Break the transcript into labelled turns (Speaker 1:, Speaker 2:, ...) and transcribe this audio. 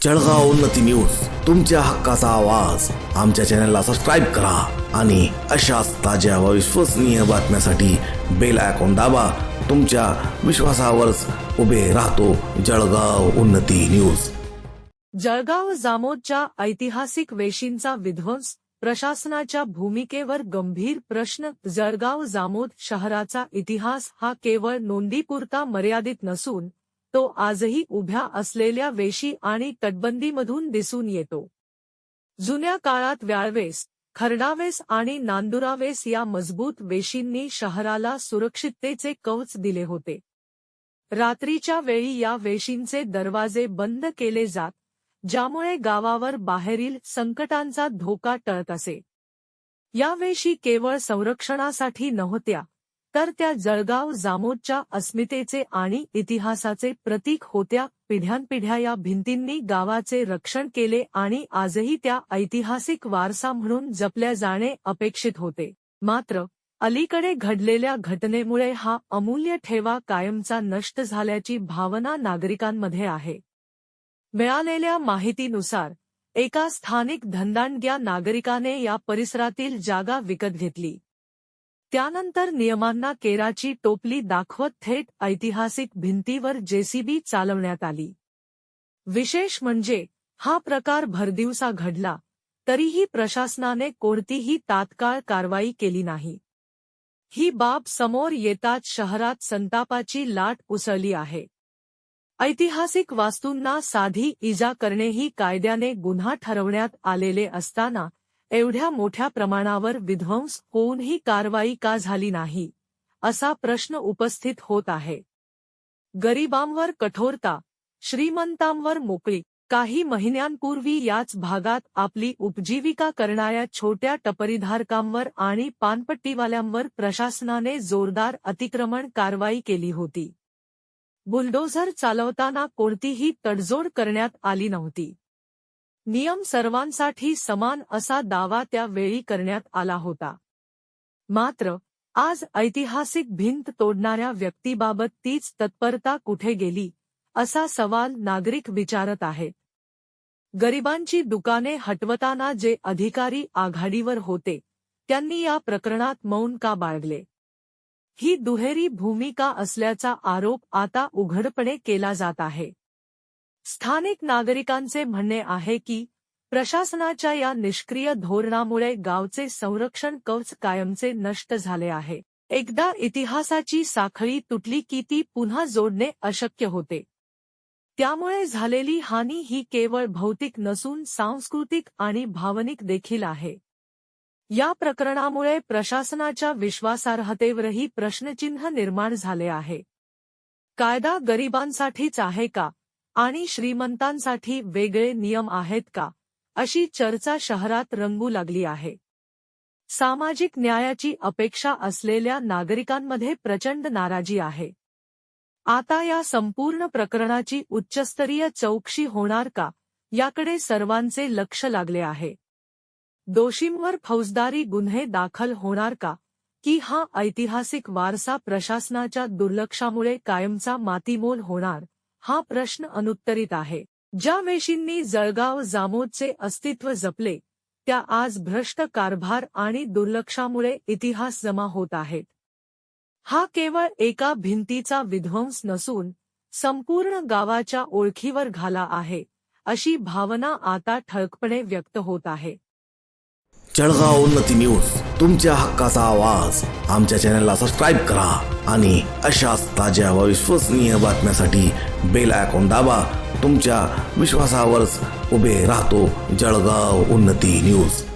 Speaker 1: जळगाव उन्नती न्यूज, तुमच्या हक्काचा आवाज. आमच्या चॅनलला सबस्क्राईब करा आणि अशाच ताज्या व विश्वसनीय बातम्यांसाठी बेल आयकॉन दाबा. तुमच्या विश्वासावरच उभे राहतो जळगाव उन्नती न्यूज.
Speaker 2: जळगाव जामोदच्या ऐतिहासिक वेशींचा विध्वंस, प्रशासनाच्या भूमिकेवर गंभीर प्रश्न. जळगाव जामोद शहराचा इतिहास हा केवळ नोंदीपुरता मर्यादित नसून तो आजही उभ्या असलेल्या वेशी आणि तटबंदीमधून दिसून येतो. जुन्या काळात व्याळवेस, खरडावेस आणि नांदुरावेस या मजबूत वेशींनी शहराला सुरक्षिततेचे कवच दिले होते. रात्रीच्या वेळी या वेशींचे दरवाजे बंद केले जात, ज्यामुळे गावावर बाहेरील संकटांचा धोका टळत असे. या वेशी केवळ संरक्षणासाठी नव्हत्या, तर त्या जळगाव जामोदच्या अस्मितेचे आणि इतिहासाचे प्रतीक होत्या. पिढ्यानपिढ्या या भिंतींनी गावाचे रक्षण केले आणि आजही त्या ऐतिहासिक वारसा म्हणून जपल्या जाणे अपेक्षित होते. मात्र अलीकडे घडलेल्या घटनेमुळे हा अमूल्य ठेवा कायमचा नष्ट झाल्याची भावना नागरिकांमध्ये आहे. मिळालेल्या माहितीनुसार एका स्थानिक धनदांडग्या नागरिकाने या परिसरातील जागा विकत घेतली. त्यानंतर नियमांना केराची टोपली दाखवत थेट ऐतिहासिक भिंतीवर जेसीबी चालवण्यात आली. विशेष म्हणजे हा प्रकार भरदिवसा घडला, तरीही प्रशासनाने कोणतीही तात्काळ कारवाई केली नाही. ही बाब समोर येताच शहरात संतापाची लाट उसळली आहे. ऐतिहासिक वास्तूंना साधी इजा करणेही कायद्याने गुन्हा ठरवण्यात आलेले असताना एवढ्या मोठ्या प्रमाणावर विध्वंस होऊनही कारवाई का झाली नाही, असा प्रश्न उपस्थित होत आहे. गरिबांवर कठोरता, श्रीमंतांवर मोकळीक. काही महिन्यांपूर्वी याच भागात आपली उपजीविका करणाऱ्या छोट्या टपरीधारकांवर आणि पानपट्टीवाल्यांवर प्रशासनाने जोरदार अतिक्रमण कारवाई केली होती. बुलडोझर चालवताना कोणतीही तडजोड करण्यात आली नव्हती. नियम सर्वांसाठी समान असा दावा त्यावेळी करण्यात आला होता. मात्र आज ऐतिहासिक भिंत तोडणाऱ्या व्यक्तीबाबत तीच तत्परता कुठे गेली, असा सवाल नागरिक विचारत आहेत. गरिबांची दुकाने हटवताना जे अधिकारी आघाडीवर होते, त्यांनी या प्रकरणात मौन का बाळगले? ही दुहेरी भूमिका असल्याचा आरोप आता उघडपणे केला जात आहे. स्थानिक नागरिकांचे म्हणणे आहे की प्रशासनाच्या या निष्क्रिय धोरणामुळे गावचे संरक्षण कवच कायमचे नष्ट झाले आहे. एकदा इतिहासाची साखळी तुटली की ती पुन्हा जोडणे अशक्य होते. त्यामुळे झालेली हानी ही केवळ भौतिक नसून सांस्कृतिक आणि भावनिक देखील आहे. या प्रकरणामुळे प्रशासनाच्या विश्वासार्हतेवरही प्रश्नचिन्ह निर्माण झाले आहे. कायदा गरिबांसाठीच आहे का आणि श्रीमंतांसाठी वेगळे नियम आहेत का, अशी चर्चा शहरात रंगू लागली आहे. सामाजिक न्यायाची अपेक्षा असलेल्या नागरिकांमध्ये प्रचंड नाराजी आहे. आता या संपूर्ण प्रकरणाची उच्चस्तरीय चौकशी होणार का, याकडे सर्वांचे लक्ष लागले आहे. दोषींवर फौजदारी गुन्हे दाखल होणार का, की हा ऐतिहासिक वारसा प्रशासनाच्या दुर्लक्षामुळे कायमचा मातीमोल होणार, हा प्रश्न अनुत्तरित आहे. ज्या वेशींनी जळगाव जामोदचे अस्तित्व जपले, त्या आज भ्रष्ट कारभार आणि दुर्लक्षामुळे इतिहास जमा होत आहेत. हा केवळ एका भिंतीचा विध्वंस नसून संपूर्ण गावाच्या ओळखीवर घाला आहे, अशी भावना आता ठळकपणे व्यक्त होत आहे.
Speaker 1: जळगाव उन्नती न्यूज, तुमच्या हक्काचा आवाज. आमच्या चॅनलला सबस्क्राईब करा आणि अशाच ताज्या व विश्वसनीय बातम्यांसाठी बेल आयकॉन दाबा. तुमच्या विश्वासावरच उभे राहतो जळगाव उन्नती न्यूज.